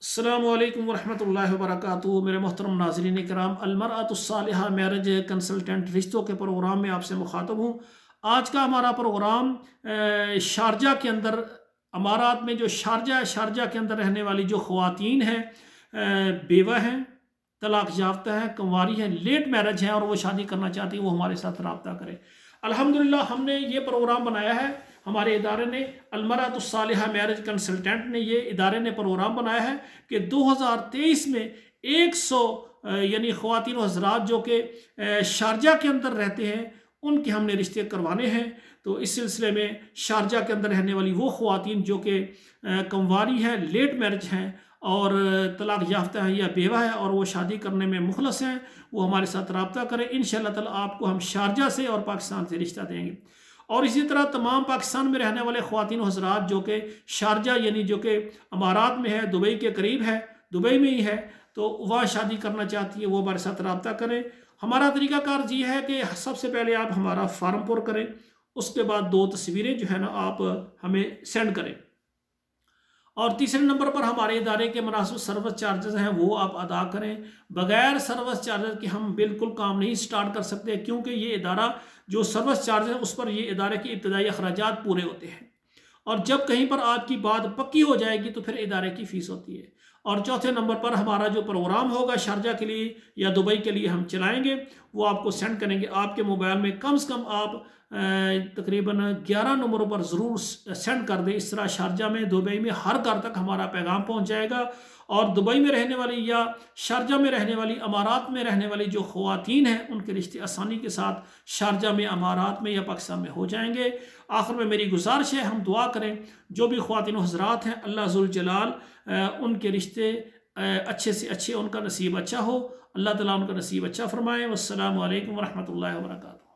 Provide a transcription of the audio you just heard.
अस्सलामु अलैकुम वरहमतुल्लाहि वबरकातुहू। मेरे मोहतरम नाज़रीन इकराम, अलमरअतु सालिहा मैरिज कंसल्टेंट रिश्तों के प्रोग्राम में आपसे मुखातब हूँ। आज का हमारा प्रोग्राम शारजा के अंदर, अमारात में जो शारजा है, शारजा के अंदर रहने वाली जो ख़वातीन हैं, बेवा हैं, तलाक याफ्ता हैं, कंवारी हैं, लेट मैरिज हैं और वो शादी करना चाहती हैं, वो हमारे साथ रब्ता करें। अल्हम्दुलिल्लाह हमने ये प्रोग्राम बनाया है, हमारे इदारे ने, अलमरअतुस सालिहा मैरिज कंसल्टेंट ने, ये इदारे ने प्रोग्राम बनाया है कि 2023 में 100 यानी ख़वातीन और हज़रात जो कि शारजा के अंदर रहते हैं, उनके हमने रिश्ते करवाने हैं। तो इस सिलसिले में शारजा के अंदर रहने वाली वो ख़वातीन जो कि कंवारी हैं, लेट मैरिज हैं और तलाक याफ्ता है या बेवा है और वो शादी करने में मुखलस हैं, वो हमारे साथ रब्ता करें। इंशाअल्लाह ताला आपको हम शारजा से और पाकिस्तान से रिश्ता देंगे। और इसी तरह तमाम पाकिस्तान में रहने वाले ख़वातीन और हज़रात जो कि शारजा यानी जो कि अमारात में है, दुबई के करीब है, दुबई में ही है, तो वह शादी करना चाहती है, वो हमारे साथ रब्ता करें। हमारा तरीक़ाकार ये है कि सबसे पहले आप हमारा फार्म पुर करें, उसके बाद 2 तस्वीरें जो है ना आप हमें सेंड करें, और तीसरे नंबर पर हमारे इदारे के मुनासिब सर्विस चार्जेस हैं वो आप अदा करें। बगैर सर्विस चार्जेस के हम बिल्कुल काम नहीं स्टार्ट कर सकते, क्योंकि ये इदारा जो सर्विस चार्जेस है उस पर ये इदारे के इब्तदाई अखराजात पूरे होते हैं, और जब कहीं पर आपकी बात पक्की हो जाएगी तो फिर इदारे की फ़ीस होती है। और चौथे नंबर पर हमारा जो प्रोग्राम होगा शारजा के लिए या दुबई के लिए हम चलाएंगे, वो आपको सेंड करेंगे आपके मोबाइल में। कम से कम आप तकरीबन 11 नंबरों पर ज़रूर सेंड कर दें। इस तरह शारजा में, दुबई में हर घर तक हमारा पैगाम पहुंच जाएगा। और दुबई में रहने वाली या शारजा में रहने वाली, अमारात में रहने वाली जो ख़वातीन हैं, उनके रिश्ते आसानी के साथ शारजा में, अमारात में या पाकिस्तान में हो जाएंगे। आखिर में मेरी गुजारिश है, हम दुआ करें जो भी ख़वातीन और हज़रात हैं, अल्लाह ज़ुल जलाल उनके रिश्ते अच्छे से अच्छे, उनका नसीब अच्छा हो, अल्लाह ताला उनका नसीब अच्छा फ़रमाए। वस्सलामु अलैकुम वरहमतुल्लाहि वबरकातुहू।